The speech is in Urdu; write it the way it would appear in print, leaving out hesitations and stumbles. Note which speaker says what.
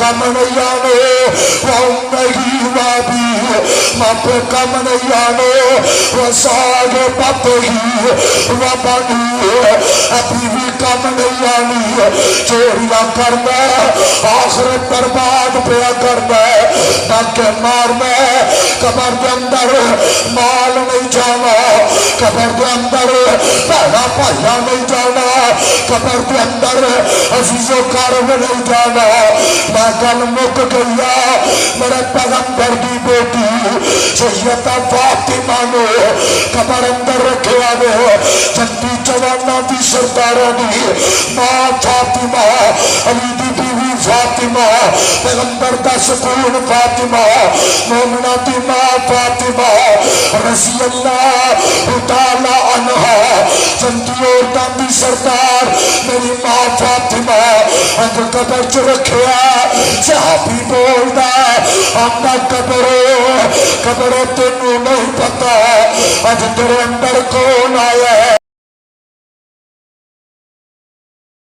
Speaker 1: کم نہیں آنے وَأُمِّهِ وَأَبِيهِ ماں پہ کم نہیں آنے وَصَاحِبَتِهِ وَبَنِيهِ ابھی بھی کم نہیں آنی چوریاں کرنا آخرت برباد پیا کرنا ڈاکے مارنا قبر کے اندر مال نہیں جانا قبر کے اندر پہلا پہلا نہیں جانا قبر کے اندر عزیز و کارب نہیں جانا میں گل مک گیا میرے پیغمبر کی بیٹی سیدہ فاطمہ نے قبر اندر رکھے آگے جنتی جوانا دی سردارہ دی ماں فاطمہ علی دی بیوی فاطمہ پیغمبر دا سکون فاطمہ مومنہ دی ماں فاطمہ رضی اللہ تعالی عنہ جنتی عورتاں دی سردار میری ماں فاطمہ اندر قبر چ رکھیا صحابی بولدا آندا قبر تینوں نہیں پتا اج تیرے اندر کون آیا